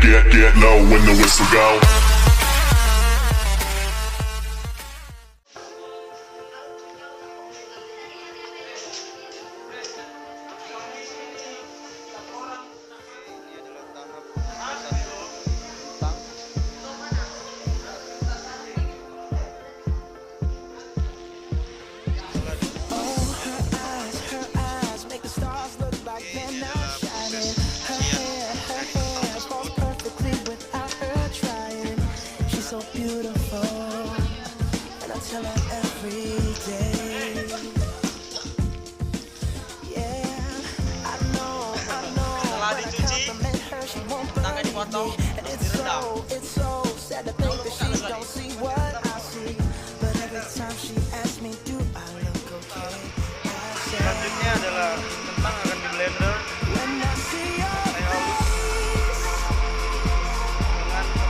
get low when the whistle go. So beautiful, and I tell her every day. Yeah, I know. Setelah dicuci, tangan dipotong, direndam. It's so sad to think that she don't see what I see. But every time she asks me, do I look okay? Selanjutnya adalah kentang akan di blender. When I see your Halus dengan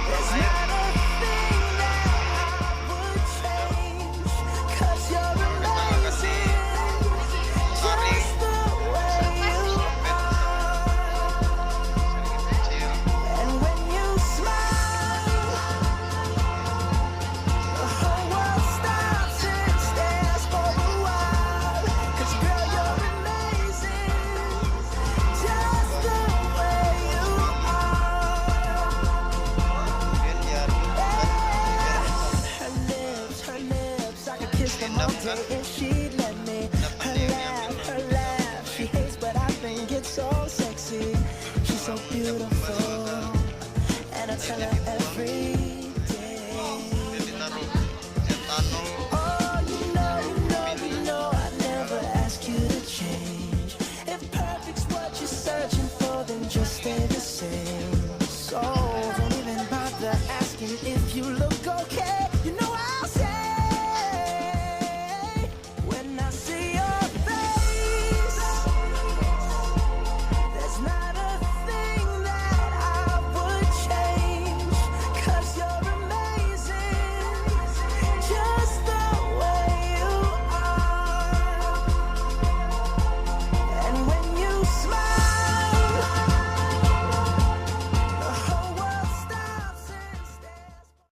it's air. not a thing that I would change, 'cause you're amazing, just the way you are. And when you smile, the whole world stops and stares for a while. 'Cause girl, you're amazing, just the way you are. Her lips, I could kiss them all day if she'd let me. Her laugh, she hates but I think it's so sexy. She's so beautiful, and I tell her